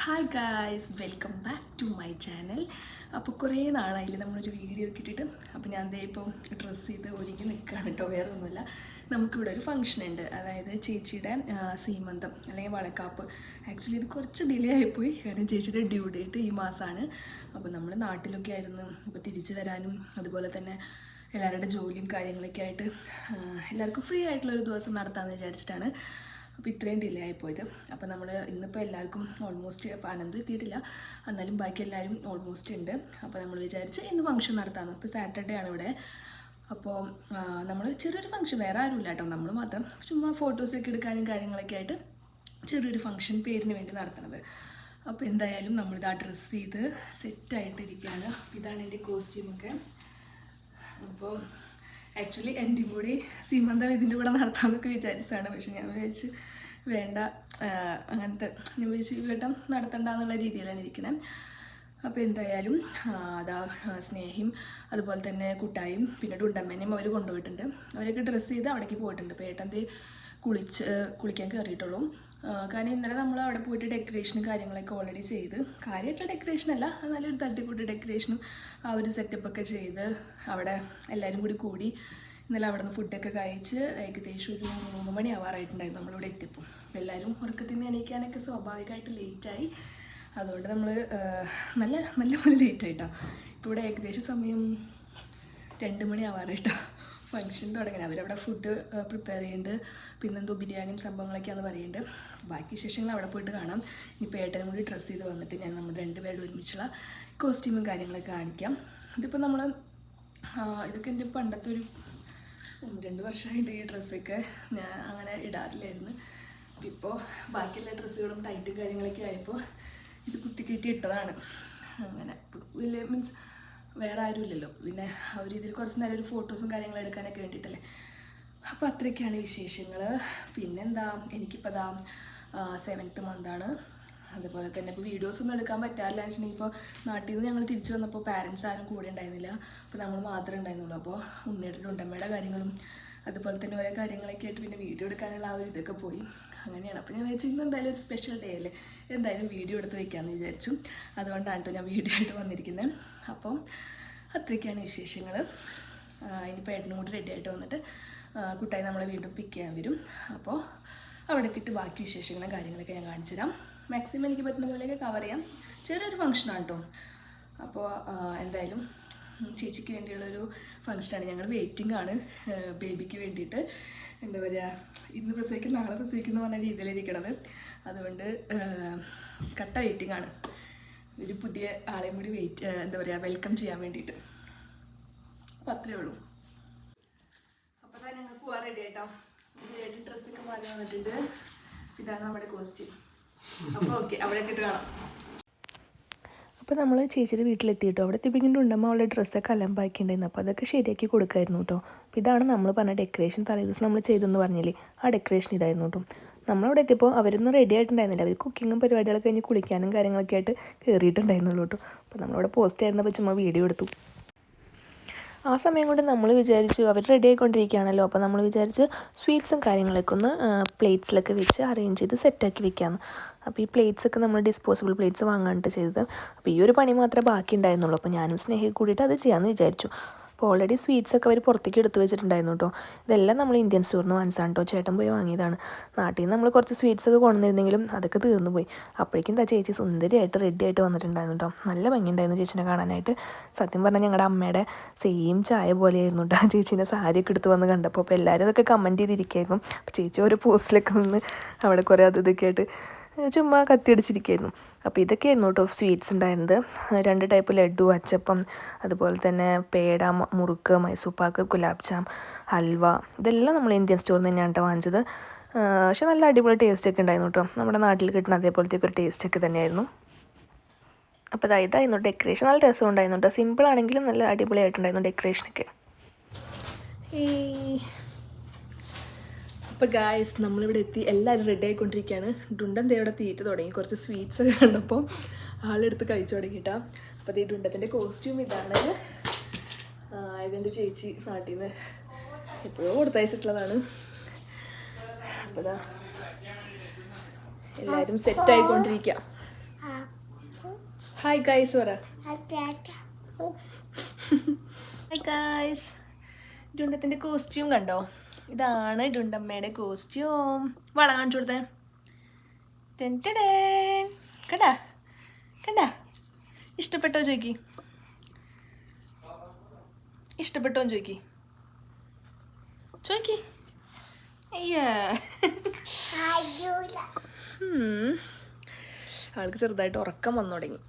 Hi guys, welcome back to my channel. അപ്പോൾ കുറേ നാളായില്ലേ നമ്മളൊരു വീഡിയോ ഒക്കെ ഇട്ടിട്ട്. അപ്പോൾ ഞാൻ ദേ ഇപ്പോൾ ഡ്രസ്സ് ചെയ്ത് ഒരുങ്ങി നിൽക്കുകയാണ് കേട്ടോ. വേറെ ഒന്നുമില്ല, നമുക്കിവിടെ ഒരു ഫംഗ്ഷൻ ഉണ്ട്. അതായത് ചേച്ചിയുടെ സീമന്തം അല്ലെങ്കിൽ വളക്കാപ്പ്. ആക്ച്വലി ഇത് കുറച്ച് ഡിലേ ആയിപ്പോയി, കാരണം ചേച്ചിയുടെ ഡ്യൂ ഡേറ്റ് ഈ മാസമാണ്. അപ്പോൾ നമ്മൾ നാട്ടിലൊക്കെ ആയിരുന്നു. അപ്പോൾ തിരിച്ച് വരാനും അതുപോലെ തന്നെ എല്ലാവരുടെ ജോലിയും കാര്യങ്ങളൊക്കെ ആയിട്ട് എല്ലാവർക്കും ഫ്രീ ആയിട്ടുള്ളൊരു ദിവസം നടത്താമെന്ന് വിചാരിച്ചിട്ടാണ്. അപ്പോൾ ഇത്രയും ഡിലേ ആയിപ്പോയത്. അപ്പോൾ നമ്മൾ ഇന്നിപ്പോൾ എല്ലാവർക്കും ഓൾമോസ്റ്റ്, അപ്പോൾ അനന്തും എത്തിയിട്ടില്ല, എന്നാലും ബാക്കി എല്ലാവരും ഓൾമോസ്റ്റ് ഉണ്ട്. അപ്പോൾ നമ്മൾ വിചാരിച്ച് ഇന്ന് ഫംഗ്ഷൻ നടത്താമെന്ന്. ഇപ്പോൾ സാറ്റർഡേ ആണ് ഇവിടെ. അപ്പോൾ നമ്മൾ ചെറിയൊരു ഫംഗ്ഷൻ, വേറെ ആരുമില്ല കേട്ടോ, നമ്മൾ മാത്രം ചുമ്മാ ഫോട്ടോസൊക്കെ എടുക്കാനും കാര്യങ്ങളൊക്കെ ആയിട്ട് ചെറിയൊരു ഫംഗ്ഷൻ പേരിന് വേണ്ടി നടത്തുന്നത്. അപ്പോൾ എന്തായാലും നമ്മളിത് ആ ഡ്രസ്സ് ചെയ്ത് സെറ്റായിട്ടിരിക്കുകയാണ്. ഇതാണ് എൻ്റെ കോസ്റ്റ്യൂമൊക്കെ. അപ്പോൾ ആക്ച്വലി എൻ്റെയും കൂടി സീമന്തം ഇതിൻ്റെ കൂടെ നടത്താമെന്നൊക്കെ വിചാരിച്ചതാണ്. പക്ഷെ ഞാൻ വിചാരിച്ച് വേണ്ട, അങ്ങനത്തെ ഞാൻ വിചാരിച്ച് വട്ടം നടത്തണ്ട എന്നുള്ള രീതിയിലാണ് ഇരിക്കണത്. അപ്പോൾ എന്തായാലും അതാ സ്നേഹിയും അതുപോലെ തന്നെ കുട്ടായും പിന്നെ ഡുണ്ടമ്മേനെയും അവർ കൊണ്ടുപോയിട്ടുണ്ട്. അവരൊക്കെ ഡ്രസ്സ് ചെയ്ത് അവിടേക്ക് പോയിട്ടുണ്ട്. അപ്പോൾ ഏട്ടൻ കുളിക്കാൻ കയറിയിട്ടുള്ളൂ. കാരണം ഇന്നലെ നമ്മൾ അവിടെ പോയിട്ട് ഡെക്കറേഷനും കാര്യങ്ങളൊക്കെ ഓൾറെഡി ചെയ്ത്, കാര്യമായിട്ടുള്ള ഡെക്കറേഷനല്ല, നല്ലൊരു തട്ടിക്കൂട്ട് ഡെക്കറേഷനും ആ ഒരു സെറ്റപ്പൊക്കെ ചെയ്ത് അവിടെ എല്ലാവരും കൂടി ഇന്നലെ അവിടെ നിന്ന് ഫുഡൊക്കെ കഴിച്ച് ഏകദേശം ഒരു 3 മണി ആവാറായിട്ടുണ്ടായിരുന്നു നമ്മളിവിടെ എത്തിയപ്പോൾ. എല്ലാവരും ഉറക്കത്തിൽ നിന്ന് എണീക്കാനൊക്കെ സ്വാഭാവികമായിട്ട് ലേറ്റായി. അതുകൊണ്ട് നമ്മൾ നല്ല പോലെ ലേറ്റായിട്ടാണ്. ഇപ്പോൾ ഇവിടെ ഏകദേശം സമയം 2 മണി ആവാറായിട്ടാണ് ഫംഗ്ഷൻ തുടങ്ങി. അവരവിടെ ഫുഡ് പ്രിപ്പയർ ചെയ്യുന്നുണ്ട്, പിന്നെന്തോ ബിരിയാണിയും സംഭവങ്ങളൊക്കെയാണെന്ന് പറയുന്നുണ്ട്. ബാക്കി വിശേഷങ്ങൾ അവിടെ പോയിട്ട് കാണാം. ഇനിയിപ്പോൾ ഏട്ടനും കൂടി ഡ്രസ്സ് ചെയ്ത് വന്നിട്ട് ഞാൻ നമ്മൾ രണ്ടുപേരുടെ ഒരുമിച്ചുള്ള കോസ്റ്റ്യൂമും കാര്യങ്ങളൊക്കെ കാണിക്കാം. ഇതിപ്പോൾ നമ്മൾ ഇതൊക്കെ എൻ്റെ പണ്ടത്തെ ഒരു 2 വർഷമായിട്ട് ഈ ഡ്രസ്സൊക്കെ ഞാൻ അങ്ങനെ ഇടാറില്ലായിരുന്നു. ഇപ്പോൾ ബാക്കിയുള്ള ഡ്രസ്സുകളും ടൈറ്റും കാര്യങ്ങളൊക്കെ ആയപ്പോൾ ഇത് കുത്തിക്കയറ്റി ഇട്ടതാണ്. അങ്ങനെ വലിയ മീൻസ് വേറെ ആരും ഇല്ലല്ലോ, പിന്നെ ആ ഒരു ഇതിൽ കുറച്ച് നേരം ഒരു ഫോട്ടോസും കാര്യങ്ങളും എടുക്കാനൊക്കെ വേണ്ടിയിട്ടല്ലേ. അപ്പോൾ അത്രയൊക്കെയാണ് വിശേഷങ്ങൾ. പിന്നെന്താ, എനിക്കിപ്പോൾ അതാ 7th മന്താണ്. അതുപോലെ തന്നെ ഇപ്പോൾ വീഡിയോസൊന്നും എടുക്കാൻ പറ്റാറില്ല എന്ന് വെച്ചിട്ടുണ്ടെങ്കിൽ, ഇപ്പോൾ നാട്ടിൽ നിന്ന് ഞങ്ങൾ തിരിച്ച് വന്നപ്പോൾ പാരൻസ് ആരും കൂടെ ഉണ്ടായിരുന്നില്ല. അപ്പോൾ നമ്മൾ മാത്രമേ ഉണ്ടായിരുന്നുള്ളൂ. അപ്പോൾ ഉണ്ണിയുടെ ഉണ്ടമ്മയുടെ കാര്യങ്ങളും അതുപോലെ തന്നെ ഓരോ കാര്യങ്ങളൊക്കെ ആയിട്ട് പിന്നെ വീഡിയോ എടുക്കാനുള്ള ആ ഒരു ഇതൊക്കെ പോയി. അങ്ങനെയാണ്. അപ്പോൾ ഞാൻ വിചാരിച്ചു ഇന്ന് എന്തായാലും ഒരു സ്പെഷ്യൽ ഡേ അല്ലേ, എന്തായാലും വീഡിയോ എടുത്ത് വയ്ക്കാമെന്ന് വിചാരിച്ചു. അതുകൊണ്ടാണ് കേട്ടോ ഞാൻ വീഡിയോ ആയിട്ട് വന്നിരിക്കുന്നത്. അപ്പോൾ അത്രയൊക്കെയാണ് വിശേഷങ്ങൾ. ഇനിയിപ്പോൾ ഏട്ടനും കൂടി റെഡി ആയിട്ട് വന്നിട്ട് കുട്ടായി നമ്മളെ വീണ്ടും പിക്ക് ചെയ്യാൻ വരും. അപ്പോൾ അവിടെ എത്തിയിട്ട് ബാക്കി വിശേഷങ്ങളും കാര്യങ്ങളൊക്കെ ഞാൻ കാണിച്ചു തരാം. മാക്സിമം എനിക്ക് പറ്റുന്ന പോലെയൊക്കെ കവർ ചെയ്യാം. ചെറിയൊരു ഫംഗ്ഷനാണ് കേട്ടോ. അപ്പോൾ എന്തായാലും ചേച്ചിക്ക് വേണ്ടിയുള്ളൊരു ഫംഗ്ഷനാണ്. ഞങ്ങൾ വെയിറ്റിംഗ് ആണ് ബേബിക്ക് വേണ്ടിയിട്ട്. എന്താ പറയുക, ഇന്ന് പ്രസവിക്കും നാളെ പ്രസവിക്കുന്ന പറഞ്ഞ രീതിയിലിരിക്കണത്. അതുകൊണ്ട് കട്ട വെയിറ്റിംഗ് ആണ്. ഒരു പുതിയ ആളെയും കൂടി എന്താ പറയുക വെൽക്കം ചെയ്യാൻ വേണ്ടിയിട്ട്. അപ്പോൾ അത്രയേ ഉള്ളൂ. അപ്പോൾ തന്നെ ഞങ്ങൾ പോകാൻ റെഡി ആയിട്ടോ. റെഡി ഡ്രസ്സൊക്കെ മാറി വന്നിട്ടുണ്ട്. ഇതാണ് നമ്മുടെ കോസ്റ്റ്യൂം. അപ്പോൾ ഓക്കെ, അവിടെ എത്തിയിട്ട് കാണാം. അപ്പോൾ നമ്മൾ ചേച്ചിയുടെ വീട്ടിലെത്തിയിട്ടോ. അവിടെ എത്തിപ്പിടിക്കേണ്ട ഉണ്ടമ്മ അവളുടെ ഡ്രസ്സൊക്കെ അലമ്പാക്കിയിട്ടുണ്ടായിരുന്നു. അപ്പോൾ അതൊക്കെ ശരിയാക്കി കൊടുക്കായിരുന്നു കേട്ടോ. അപ്പോൾ ഇതാണ് നമ്മൾ പറഞ്ഞ ഡെക്കറേഷൻ. തലേദിവസം നമ്മൾ ചെയ്തെന്ന് പറഞ്ഞില്ലേ, ആ ഡെക്കറേഷൻ ഇതായിരുന്നു കേട്ടോ. നമ്മളവിടെ എത്തിയപ്പോൾ അവരൊന്നും റെഡി ആയിട്ടുണ്ടായിരുന്നില്ല. അവർ കുക്കിങ്ങും പരിപാടികളൊക്കെ കഴിഞ്ഞ് കുളിക്കാനും കാര്യങ്ങളൊക്കെ ആയിട്ട് കയറിയിട്ടുണ്ടായിരുന്നുള്ളൂ കേട്ടോ. അപ്പോൾ നമ്മളവിടെ പോസ്റ്റ് ആയിരുന്നപ്പോൾ ചുമ്മാ വീഡിയോ എടുത്തു. ആ സമയം കൊണ്ട് നമ്മൾ വിചാരിച്ചു അവർ റെഡി ആയിക്കൊണ്ടിരിക്കുകയാണല്ലോ. അപ്പോൾ നമ്മൾ വിചാരിച്ച് സ്വീറ്റ്സും കാര്യങ്ങളൊക്കെ ഒന്ന് പ്ലേറ്റ്സിലൊക്കെ വെച്ച് അറേഞ്ച് ചെയ്ത് സെറ്റാക്കി വെക്കാമെന്ന്. അപ്പോൾ ഈ പ്ലേറ്റ്സൊക്കെ നമ്മൾ ഡിസ്പോസിബിൾ പ്ലേറ്റ്സ് വാങ്ങാനായിട്ട് ചെയ്തത്. അപ്പോൾ ഈ ഒരു പണി മാത്രമേ ബാക്കി ഉണ്ടായിരുന്നുള്ളൂ. അപ്പോൾ ഞാനും സ്നേഹം കൂടിയിട്ട് അത് ചെയ്യാമെന്ന് വിചാരിച്ചു. അപ്പോൾ ഓൾറെഡി സ്വീറ്റ്സൊക്കെ അവർ പുറത്തേക്ക് എടുത്ത് വെച്ചിട്ടുണ്ടായിരുന്നു കേട്ടോ. ഇതെല്ലാം നമ്മൾ ഇന്ത്യൻ സ്റ്റോറിൽ നിന്ന് വാങ്ങിച്ചതാണ് കേട്ടോ. ചേട്ടൻ പോയി വാങ്ങിയതാണ്. നാട്ടിൽ നിന്ന് നമ്മൾ കുറച്ച് സ്വീറ്റ്സൊക്കെ കൊണ്ടുവന്നിരുന്നെങ്കിലും അതൊക്കെ തീർന്നു പോയി. അപ്പോഴേക്കും എന്താ ചേച്ചി സുന്ദരിയായിട്ട് റെഡി ആയിട്ട് വന്നിട്ടുണ്ടായിരുന്നു കേട്ടോ. നല്ല ഭംഗിയുണ്ടായിരുന്നു ചേച്ചിനെ കാണാനായിട്ട്. സത്യം പറഞ്ഞാൽ ഞങ്ങളുടെ അമ്മയുടെ സെയിം ചായ പോലെയായിരുന്നു കേട്ടോ ചേച്ചീനെ സാരിയൊക്കെ എടുത്ത് വന്ന് കണ്ടപ്പോൾ. അപ്പോൾ എല്ലാവരും അതൊക്കെ കമൻറ്റ് ചെയ്തിരിക്കുകയായിരുന്നു. അപ്പോൾ ചേച്ചി ഓരോ പോസ്റ്റിലൊക്കെ നിന്ന് അവിടെ കുറേ ഇതൊക്കെ ആയിട്ട് ചുമ്മാ കത്തിയടിച്ചിരിക്കുകയായിരുന്നു. അപ്പോൾ ഇതൊക്കെയായിരുന്നു കേട്ടോ സ്വീറ്റ്സ് ഉണ്ടായിരുന്നത്. 2 ടൈപ്പ് ലഡു, അച്ചപ്പം, അതുപോലെ തന്നെ പേട, മുറുക്ക്, മൈസൂർപാക്ക്, ഗുലാബ് ജാം, ഹൽവ, ഇതെല്ലാം നമ്മൾ ഇന്ത്യൻ സ്റ്റോറിൽ നിന്ന് തന്നെയാണ് കേട്ടോ വാങ്ങിച്ചത്. പക്ഷെ നല്ല അടിപൊളി ടേസ്റ്റൊക്കെ ഉണ്ടായിരുന്നു കേട്ടോ. നമ്മുടെ നാട്ടിൽ കിട്ടുന്ന അതേപോലത്തെ ഒരു ടേസ്റ്റൊക്കെ തന്നെയായിരുന്നു. അപ്പോൾ ഇതായിരുന്നു ഡെക്കറേഷൻ. നല്ല രസം ഉണ്ടായിരുന്നു കേട്ടോ. സിമ്പിളാണെങ്കിലും നല്ല അടിപൊളിയായിട്ടുണ്ടായിരുന്നു ഡെക്കറേഷനൊക്കെ. അപ്പോൾ ഗായ്സ്, നമ്മളിവിടെ എത്തി. എല്ലാവരും റെഡി ആയിക്കൊണ്ടിരിക്കുകയാണ്. ഡുണ്ടൻ ഇവിടെ തീറ്റ തുടങ്ങി. കുറച്ച് സ്വീറ്റ്സ് ഒക്കെ കണ്ടപ്പോൾ ആളെടുത്ത് കഴിച്ചു തുടങ്ങിയിട്ടാണ്. അപ്പോൾ ഈ ഡുണ്ടത്തിൻ്റെ കോസ്റ്റ്യൂം ഇതാണ്. ഇതെൻ്റെ ചേച്ചി നാട്ടിൽ നിന്ന് എപ്പോഴോ കൊടുത്തയച്ചിട്ടുള്ളതാണ്. അപ്പോൾ എല്ലാവരും സെറ്റായിക്കൊണ്ടിരിക്കുക. ഹായ് ഗൈസ് പറ. Hi guys. ഡുണ്ടത്തിൻ്റെ കോസ്റ്റ്യൂം കണ്ടോ? ഇതാണ് ഡുണ്ടമ്മയുടെ കോസ്റ്റ്യൂം. വള കാണിച്ചു കൊടുത്തേ. കണ്ടാ കണ്ടാ? ഇഷ്ടപ്പെട്ടോ ചോദിക്കി? ഇഷ്ടപ്പെട്ടോ ചോദിക്കി? ചോദിക്കി? അയ്യാ, ആൾക്ക് ചെറുതായിട്ട് ഉറക്കം വന്നു തുടങ്ങി.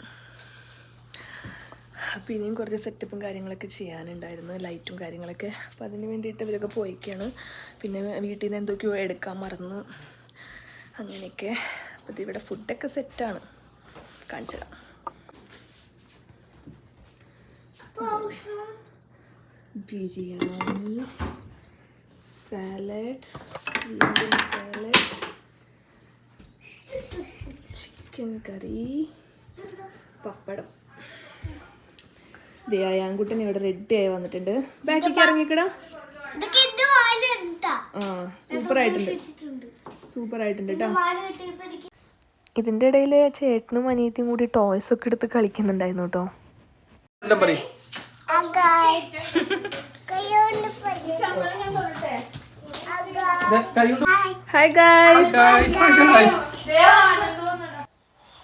അപ്പോൾ ഇനിയും കുറച്ച് സെറ്റപ്പും കാര്യങ്ങളൊക്കെ ചെയ്യാനുണ്ടായിരുന്നു, ലൈറ്റും കാര്യങ്ങളൊക്കെ. അപ്പോൾ അതിന് വേണ്ടിയിട്ട് ഇവരൊക്കെ പോയിക്കാണ്. പിന്നെ വീട്ടിൽ നിന്ന് എന്തൊക്കെയോ എടുക്കാൻ മറന്ന് അങ്ങനെയൊക്കെ. അപ്പോൾ ഇതിവിടെ ഫുഡൊക്കെ സെറ്റാണ്, കാണിച്ചു തരാം. Biryani, salad, Indian salad, chicken curry, pappadam. യാങ്കുട്ടൻ ഇവിടെ റെഡി ആയി വന്നിട്ടുണ്ട്. ബാക്കിലേക്ക് ഇറങ്ങിക്കടാ. ആ സൂപ്പറായിട്ടുണ്ട്, സൂപ്പറായിട്ടുണ്ട് കേട്ടോ. ഇതിൻ്റെ ഇടയിൽ ചേട്ടനും അനിയത്തിയും കൂടി ടോയ്സ് ഒക്കെ എടുത്ത് കളിക്കുന്നുണ്ടായിരുന്നു കേട്ടോ. Hi guys.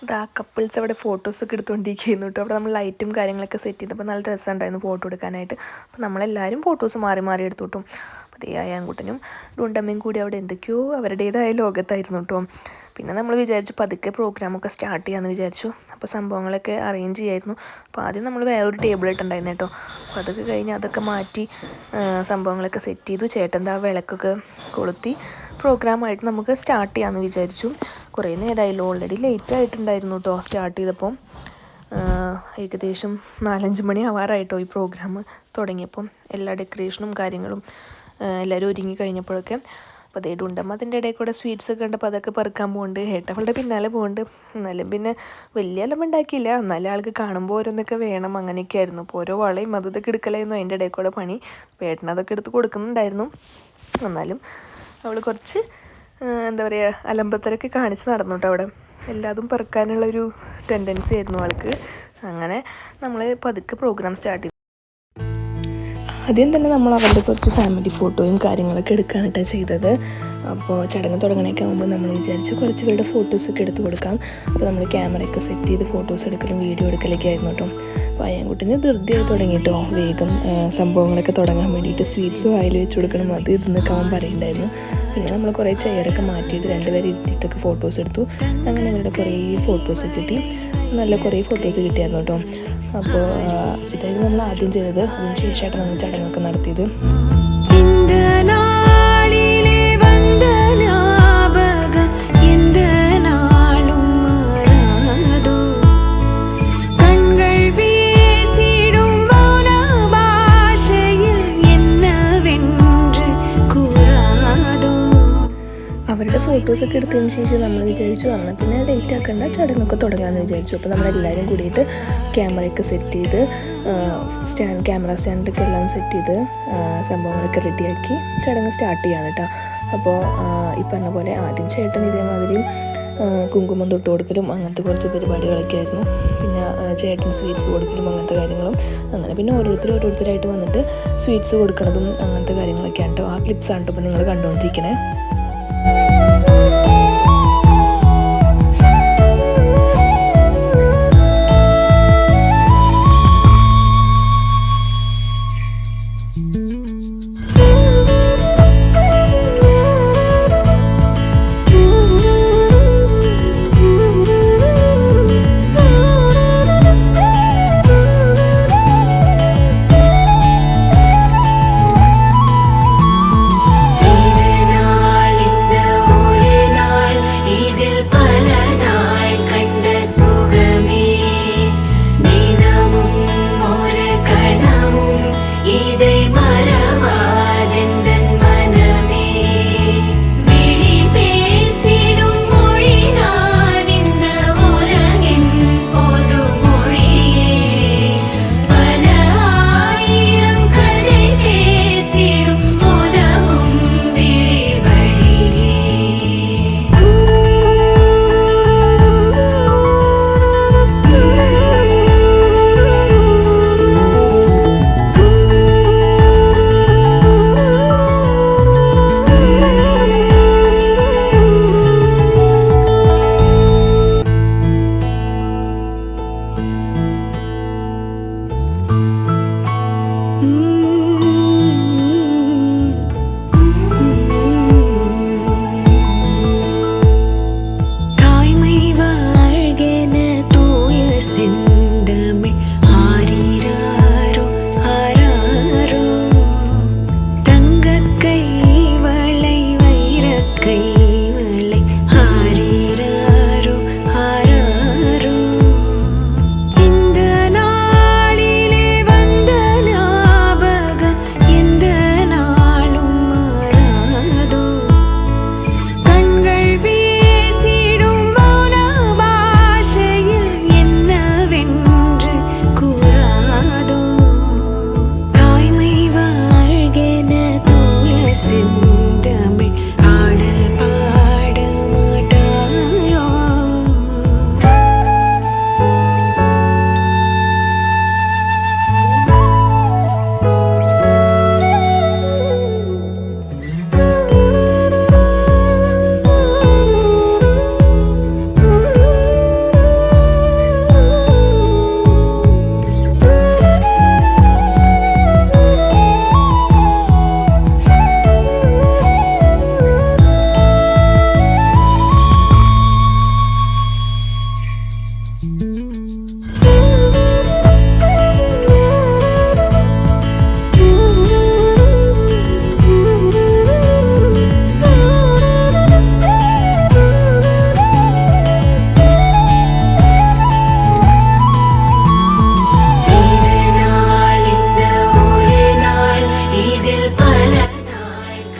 ഇതാ കപ്പിൾസ് അവിടെ ഫോട്ടോസൊക്കെ എടുത്തുകൊണ്ടിരിക്കുന്നു കേട്ടോ. അവിടെ നമ്മൾ ലൈറ്റും കാര്യങ്ങളൊക്കെ സെറ്റ് ചെയ്തപ്പോൾ നല്ല രസമുണ്ടായിരുന്നു ഫോട്ടോ എടുക്കാനായിട്ട്. അപ്പോൾ നമ്മളെല്ലാവരും ഫോട്ടോസ് മാറി മാറി എടുത്തു കേട്ടോ. അപ്പോൾ യാങ്കുട്ടനും ഡുണ്ടമ്മയും കൂടി അവിടെ എന്തൊക്കെയോ അവരുടേതായ ലോകത്തായിരുന്നു കേട്ടോ. പിന്നെ നമ്മൾ വിചാരിച്ചു പതുക്കെ പ്രോഗ്രാമൊക്കെ സ്റ്റാർട്ട് ചെയ്യാമെന്ന് വിചാരിച്ചു. അപ്പോൾ സംഭവങ്ങളൊക്കെ അറേഞ്ച് ചെയ്യായിരുന്നു. അപ്പോൾ ആദ്യം നമ്മൾ വേറൊരു ടേബിൾ ഇട്ടുണ്ടായിരുന്നു കേട്ടോ. അപ്പോൾ അതൊക്കെ കഴിഞ്ഞ് അതൊക്കെ മാറ്റി സംഭവങ്ങളൊക്കെ സെറ്റ് ചെയ്തു. ചേട്ടൻ ആ വിളക്കൊക്കെ കൊളുത്തി പ്രോഗ്രാമായിട്ട് നമുക്ക് സ്റ്റാർട്ട് ചെയ്യാമെന്ന് വിചാരിച്ചു. കുറേ നേരമായല്ലോ, ഓൾറെഡി ലേറ്റ് ആയിട്ടുണ്ടായിരുന്നു കേട്ടോ സ്റ്റാർട്ട് ചെയ്തപ്പം. ഏകദേശം 4-5 മണി ആവാറായിട്ടോ ഈ പ്രോഗ്രാം തുടങ്ങിയപ്പം. എല്ലാ ഡെക്കറേഷനും കാര്യങ്ങളും എല്ലാവരും ഒരുങ്ങി കഴിഞ്ഞപ്പോഴൊക്കെ. അപ്പോൾ അതേ ഡുണ്ടമ്മ അതിൻ്റെ ഇടയിൽ കൂടെ സ്വീറ്റ്സ് ഒക്കെ കണ്ടപ്പോൾ അതൊക്കെ പെറുക്കാൻ പോകുന്നുണ്ട്. ഏട്ടവളുടെ പിന്നാലെ പോകുന്നുണ്ട്. എന്നാലും പിന്നെ വലിയ എല്ലാം ഉണ്ടാക്കിയില്ല, എന്നാലും ആൾക്ക് കാണുമ്പോൾ ഓരോന്നൊക്കെ വേണം, അങ്ങനെയൊക്കെ ആയിരുന്നു. അപ്പോൾ ഓരോ വളയും അതൊക്കെ എടുക്കലായിരുന്നു അതിൻ്റെ ഇടയിൽ കൂടെ പണി. അപ്പോൾ ഏട്ടനതൊക്കെ എടുത്ത് കൊടുക്കുന്നുണ്ടായിരുന്നു. എന്നാലും അവൾ കുറച്ച് എന്താ പറയുക അലമ്പത്തരൊക്കെ കാണിച്ച് നടന്നു കേട്ടോ. അവിടെ എല്ലാതും പെറുക്കാനുള്ളൊരു ടെൻഡൻസി ആയിരുന്നു ആൾക്ക്. അങ്ങനെ നമ്മൾ പതുക്കെ പ്രോഗ്രാം സ്റ്റാർട്ട് ചെയ്തു. ആദ്യം തന്നെ നമ്മൾ അവരുടെ കുറച്ച് ഫാമിലി ഫോട്ടോയും കാര്യങ്ങളൊക്കെ എടുക്കാനായിട്ടാണ് ചെയ്തത്. അപ്പോൾ ചടങ്ങ് തുടങ്ങണൊക്കെ ആകുമ്പോൾ നമ്മൾ വിചാരിച്ചു കുറച്ച് പേരുടെ ഫോട്ടോസൊക്കെ എടുത്ത് കൊടുക്കാം. അപ്പോൾ നമ്മൾ ക്യാമറയൊക്കെ സെറ്റ് ചെയ്ത് ഫോട്ടോസ് എടുക്കലും വീഡിയോ എടുക്കലൊക്കെ ആയിരുന്നു കേട്ടോ. അപ്പോൾ അയാൻകുട്ടിന് ധൃതിയായി തുടങ്ങിയിട്ടോ, വേഗം സംഭവങ്ങളൊക്കെ തുടങ്ങാൻ വേണ്ടിയിട്ട് സ്വീറ്റ്സ് വായിൽ വെച്ച് കൊടുക്കണം, അത് ഇതെന്നൊക്കെ അവൻ പറയുന്നുണ്ടായിരുന്നു. പിന്നെ നമ്മൾ കുറേ ചെയറൊക്കെ മാറ്റിയിട്ട് 2 പേരെ ഇരുത്തിയിട്ടൊക്കെ ഫോട്ടോസ് എടുത്തു. അങ്ങനെ അവരുടെ കുറേ ഫോട്ടോസ് കിട്ടി, നല്ല കുറേ ഫോട്ടോസ് കിട്ടിയായിരുന്നു കേട്ടോ. അപ്പോൾ ഇതായിരുന്നു നമ്മൾ ആദ്യം ചെയ്തത്. അതിന് ശേഷമായിട്ട് നമ്മൾ ചടങ്ങൊക്കെ നടത്തിയത്. അവരുടെ ഫോട്ടോസൊക്കെ എടുത്തതിന് ശേഷം നമ്മൾ വിചാരിച്ചു എന്നാൽ പിന്നെ ലേറ്റ് ആക്കേണ്ട, ചടങ്ങൊക്കെ തുടങ്ങാമെന്ന് വിചാരിച്ചു. അപ്പോൾ നമ്മളെല്ലാവരും കൂടിയിട്ട് ക്യാമറയൊക്കെ സെറ്റ് ചെയ്ത് ക്യാമറ സ്റ്റാൻഡൊക്കെ എല്ലാം സെറ്റ് ചെയ്ത് സംഭവങ്ങളൊക്കെ റെഡിയാക്കി ചടങ്ങ് സ്റ്റാർട്ട് ചെയ്യാണ് കേട്ടോ. അപ്പോൾ ഈ പറഞ്ഞ പോലെ ആദ്യം ചേട്ടൻ ഇതേമാതിരിയും കുങ്കുമം തൊട്ട് കൊടുക്കലും അങ്ങനത്തെ കുറച്ച് പരിപാടികളൊക്കെ ആയിരുന്നു. പിന്നെ ചേട്ടൻ സ്വീറ്റ്സ് കൊടുക്കലും അങ്ങനത്തെ കാര്യങ്ങളും. അങ്ങനെ പിന്നെ ഓരോരുത്തരായിട്ട് വന്നിട്ട് സ്വീറ്റ്സ് കൊടുക്കണതും അങ്ങനത്തെ കാര്യങ്ങളൊക്കെയാണ് കേട്ടോ. ആ ക്ലിപ്സാണ് കേട്ടോ ഇപ്പോൾ നിങ്ങൾ കണ്ടുകൊണ്ടിരിക്കണേ.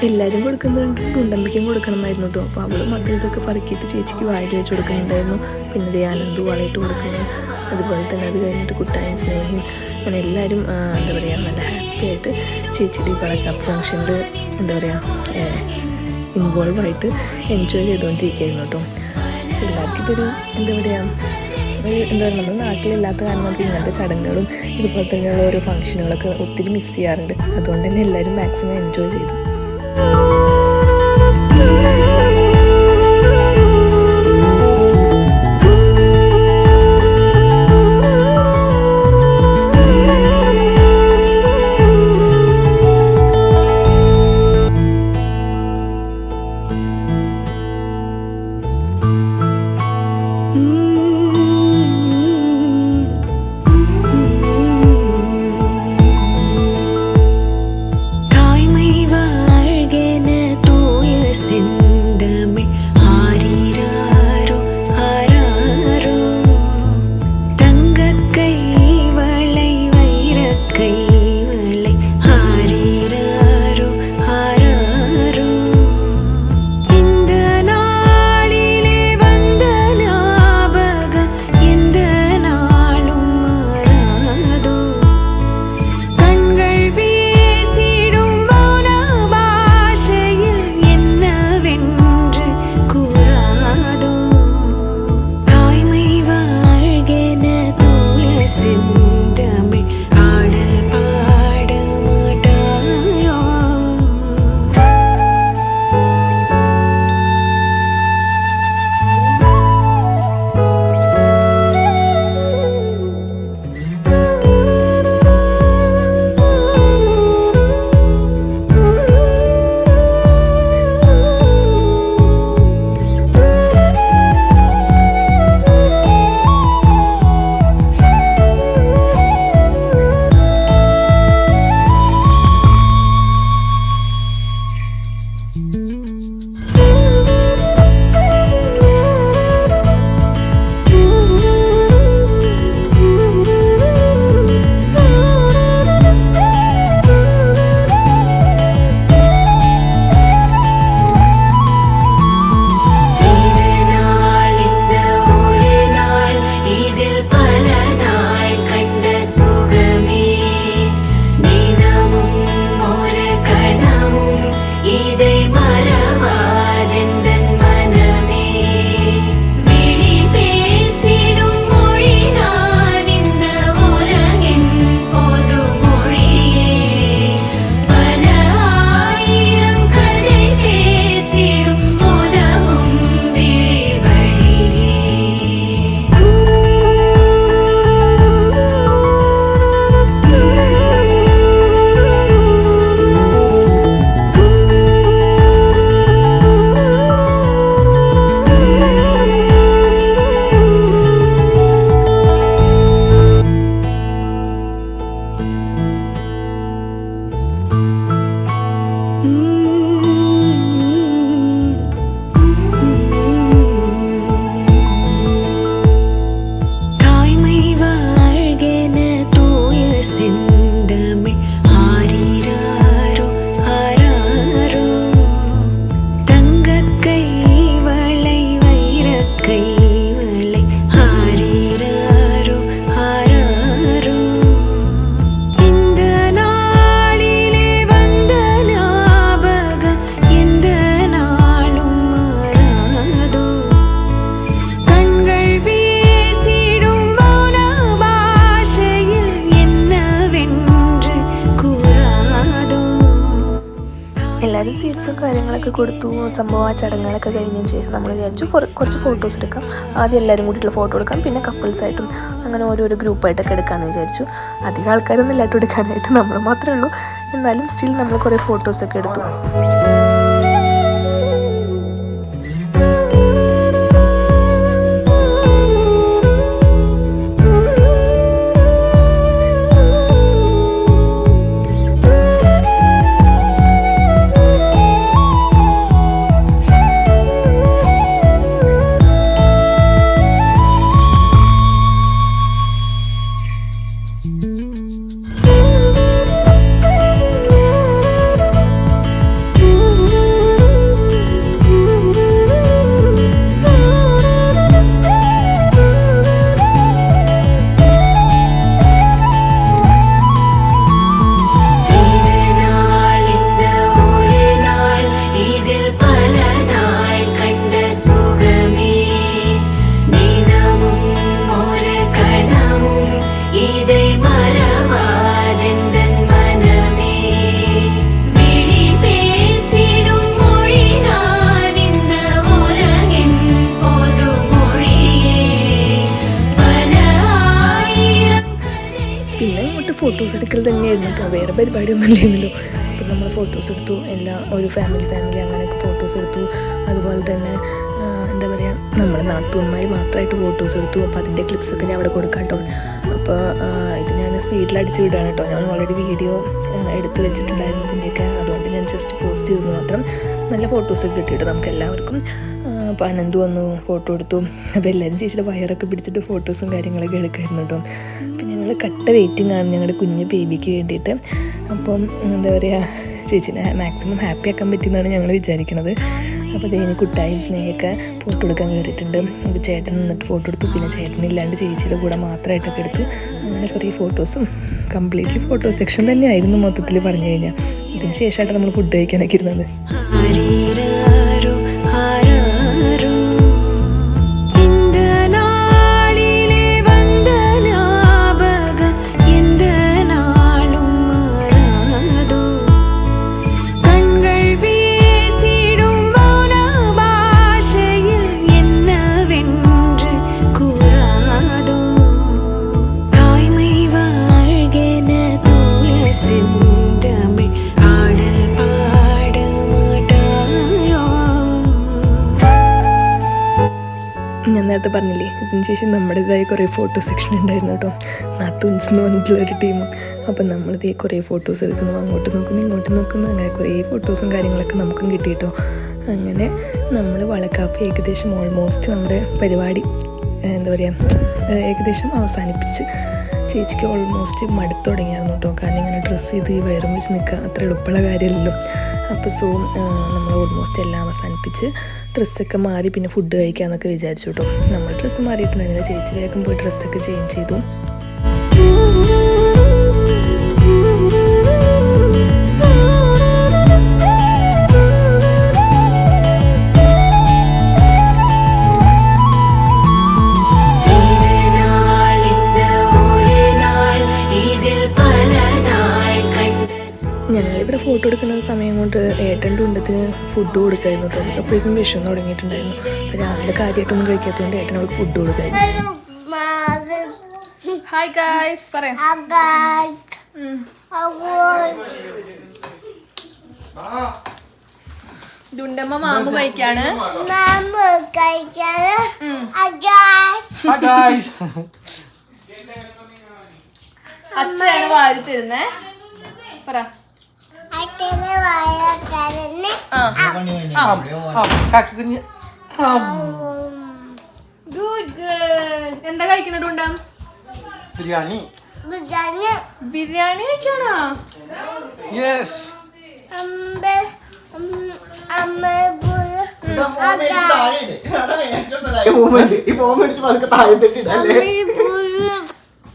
എല്ലാവരും കൊടുക്കുന്നുണ്ട് ഗുണ്ടമ്പിക്കും കൊടുക്കണമായിരുന്നു കേട്ടോ. അപ്പോൾ അവളും അത് ഇതൊക്കെ പറക്കിയിട്ട് ചേച്ചിക്ക് വായിൽ വെച്ച് കൊടുക്കുന്നുണ്ടായിരുന്നു. പിന്നെ ദയാനന്ദു വളയിട്ട് കൊടുക്കുന്നു. അതുപോലെ തന്നെ അത് കഴിഞ്ഞിട്ട് കുട്ടായും സ്നേഹയും അങ്ങനെ എല്ലാവരും എന്താ പറയുക നല്ല ഹാപ്പി ആയിട്ട് ചേച്ചിയുടെ ഈ വളക്കാപ്പ് ഫംഗ്ഷനിൽ എന്താ പറയുക ഇൻവോൾവ് ആയിട്ട് എൻജോയ് ചെയ്തുകൊണ്ടിരിക്കുകയായിരുന്നു കേട്ടോ. എല്ലാവർക്കും ഇതൊരു എന്താ പറയുക നമ്മൾ നാട്ടിലില്ലാത്ത കാരണം നമുക്ക് ഇങ്ങനത്തെ ചടങ്ങുകളും ഇതുപോലെ തന്നെയുള്ള ഓരോ ഫംഗ്ഷനുകളൊക്കെ ഒത്തിരി മിസ് ചെയ്യാറുണ്ട്. അതുകൊണ്ട് തന്നെ എല്ലാവരും മാക്സിമം എൻജോയ് ചെയ്തു. എല്ലാവരും സ്വീറ്റ്സും കാര്യങ്ങളൊക്കെ കൊടുത്തു. സംഭവം ആ ചടങ്ങുകളൊക്കെ കഴിഞ്ഞതിന് ശേഷം നമ്മൾ വിചാരിച്ചു കുറച്ച് ഫോട്ടോസ് എടുക്കാം. ആദ്യം എല്ലാവരും കൂടിയിട്ടുള്ള ഫോട്ടോ എടുക്കാം, പിന്നെ കപ്പിൾസായിട്ടും അങ്ങനെ ഓരോരോ ഗ്രൂപ്പായിട്ടൊക്കെ എടുക്കാമെന്ന് വിചാരിച്ചു. അധികം ആൾക്കാരൊന്നും ഇല്ലാട്ട് എടുക്കാനായിട്ട്, നമ്മൾ മാത്രമേ ഉള്ളൂ. എന്നാലും സ്റ്റിൽ നമ്മൾ കുറേ ഫോട്ടോസൊക്കെ എടുത്തു. ഫോട്ടോസ് എടുക്കൽ തന്നെയായിരുന്നു കേട്ടോ, വേറെ പരിപാടിയൊന്നും ഇല്ലായിരുന്നല്ലോ. അപ്പോൾ നമ്മൾ ഫോട്ടോസ് എടുത്തു, എല്ലാം ഒരു ഫാമിലി അങ്ങനെയൊക്കെ ഫോട്ടോസ് എടുത്തു. അതുപോലെ തന്നെ എന്താ പറയുക, നമ്മൾ നാത്തൂന്മാർ മാത്രമായിട്ട് ഫോട്ടോസ് എടുത്തു. അപ്പോൾ അതിൻ്റെ ക്ലിപ്സൊക്കെ ഞാൻ അവിടെ കൊടുക്കാം കേട്ടോ. അപ്പോൾ ഇത് ഞാൻ സ്പീഡിലടിച്ച് വിടുകയാണ് കേട്ടോ. ഞാൻ ഓൾറെഡി വീഡിയോ എടുത്ത് വെച്ചിട്ടുണ്ടായിരുന്നു ഇതിൻ്റെയൊക്കെ, അതുകൊണ്ട് ഞാൻ ജസ്റ്റ് പോസ്റ്റ് ചെയ്തു മാത്രം. നല്ല ഫോട്ടോസൊക്കെ കിട്ടിയിട്ട് നമുക്ക് എല്ലാവർക്കും. അപ്പോൾ അനന്ത് വന്നു, ഫോട്ടോ എടുത്തു. അപ്പോൾ എല്ലാവരും ചേച്ചിയുടെ വയറൊക്കെ പിടിച്ചിട്ട് ഫോട്ടോസും കാര്യങ്ങളൊക്കെ എടുക്കായിരുന്നു കേട്ടോ. അപ്പോൾ ഞങ്ങൾ കട്ട വെയിറ്റിംഗ് ആണ് ഞങ്ങളുടെ കുഞ്ഞ് ബേബിക്ക് വേണ്ടിയിട്ട്. അപ്പം എന്താ പറയുക, ചേച്ചിനെ മാക്സിമം ഹാപ്പി ആക്കാൻ പറ്റുമെന്നാണ് ഞങ്ങൾ വിചാരിക്കുന്നത്. അപ്പോൾ അതിന് കുട്ടായും സ്നേഹയൊക്കെ ഫോട്ടോ എടുക്കാൻ കയറിയിട്ടുണ്ട്. അപ്പോൾ ചേട്ടൻ നിന്നിട്ട് ഫോട്ടോ എടുത്തു, പിന്നെ ചേട്ടനില്ലാണ്ട് ചേച്ചിയുടെ കൂടെ മാത്രമായിട്ടൊക്കെ എടുത്തു. അങ്ങനെ കുറേ ഫോട്ടോസും കംപ്ലീറ്റ്ലി ഫോട്ടോ സെക്ഷൻ തന്നെയായിരുന്നു മൊത്തത്തിൽ പറഞ്ഞു കഴിഞ്ഞാൽ. ഇതിന് ശേഷമായിട്ട് നമ്മൾ ഫുഡ് കഴിക്കാനൊക്കെ ഇരുന്നത്. ഞാൻ നേരത്തെ പറഞ്ഞില്ലേ, ഇതിന് ശേഷം നമ്മുടേതായ കുറേ ഫോട്ടോ സെക്ഷൻ ഉണ്ടായിരുന്നു കേട്ടോ. നാത്തൂൻസ് എന്ന് പറഞ്ഞിട്ടുള്ളൊരു ടീമും. അപ്പം നമ്മളിതേ കുറേ ഫോട്ടോസ് എടുക്കുന്നു, അങ്ങോട്ട് നോക്കുന്നു ഇങ്ങോട്ട് നോക്കുന്നു, അങ്ങനെ കുറേ ഫോട്ടോസും കാര്യങ്ങളൊക്കെ നമുക്കും കിട്ടി കേട്ടോ. അങ്ങനെ നമ്മൾ വളക്കാപ്പ് ഏകദേശം ഓൾമോസ്റ്റ് നമ്മുടെ പരിപാടി എന്താ പറയുക ഏകദേശം അവസാനിപ്പിച്ച്. ചേച്ചിക്ക് ഓൾമോസ്റ്റ് മടുത്തു തുടങ്ങിയായിരുന്നു കേട്ടോ. കാരണം ഇങ്ങനെ ഡ്രസ്സ് ചെയ്ത് ഈ വയറും വെച്ച് നിൽക്കുക അത്ര എളുപ്പമുള്ള കാര്യമല്ലല്ലോ. അപ്പോൾ നമ്മൾ ഓൾമോസ്റ്റ് എല്ലാം അവസാനിപ്പിച്ച് ഡ്രസ്സൊക്കെ മാറി പിന്നെ ഫുഡ് കഴിക്കാമെന്നൊക്കെ വിചാരിച്ചു കേട്ടോ. നമ്മൾ ഡ്രസ്സ് മാറിയിട്ടുണ്ടായിരുന്നില്ല, ചേച്ചി വേഗം പോയി ഡ്രസ്സൊക്കെ ചേഞ്ച് ചെയ്തു. ഞങ്ങളിവിടെ ഫോട്ടോ എടുക്കുന്ന സമയം കൊണ്ട് ഏട്ടൻ്റെ ഉണ്ടത്തിന് ഫുഡ് കൊടുക്കായിരുന്നു കേട്ടോ. അപ്പോഴേക്കും വിഷം തുടങ്ങിയിട്ടുണ്ടായിരുന്നു. അപ്പോൾ രാവിലെ കാര്യമായിട്ടൊന്നും കഴിക്കാത്തതുകൊണ്ട് ഏട്ടനവൾക്ക് ഫുഡ് കൊടുക്കായിരുന്നു. ഹായ് ഗായ്സ് പറയാം. ഡുണ്ടമ്മ മാമു കഴിക്കാണ്. അച്ഛനാണ് വാരി തരുന്നേ. പറ. Good girl. എന്താ കഴിക്കണ ഡുണ്ട? ബിരിയാണി ബിരിയാണി കഴിക്കണോ? യെസ്.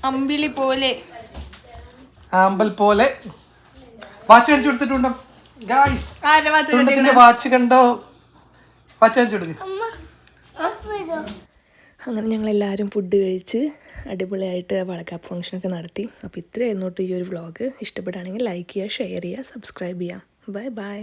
അമ്പിളി പോലെ ആമ്പൽ പോലെ വാച്ച് കാണിച്ചു കൊടുത്തിട്ടുണ്ടോ ഗായ്സ്? വാച്ച് കണ്ടോ? വാച്ച് കാണിച്ചു കൊടുത്തു. അങ്ങനെ ഞങ്ങളെല്ലാവരും ഫുഡ് കഴിച്ച് അടിപൊളിയായിട്ട് വളക്കാപ്പ് ഫംഗ്ഷനൊക്കെ നടത്തി. അപ്പോൾ ഇത്രയായിരുന്നു കേട്ടോ ഈ ഒരു വ്ളോഗ്. ഇഷ്ടപ്പെടുകയാണെങ്കിൽ ലൈക്ക് ചെയ്യുക, ഷെയർ ചെയ്യുക, സബ്സ്ക്രൈബ് ചെയ്യുക. Bye bye.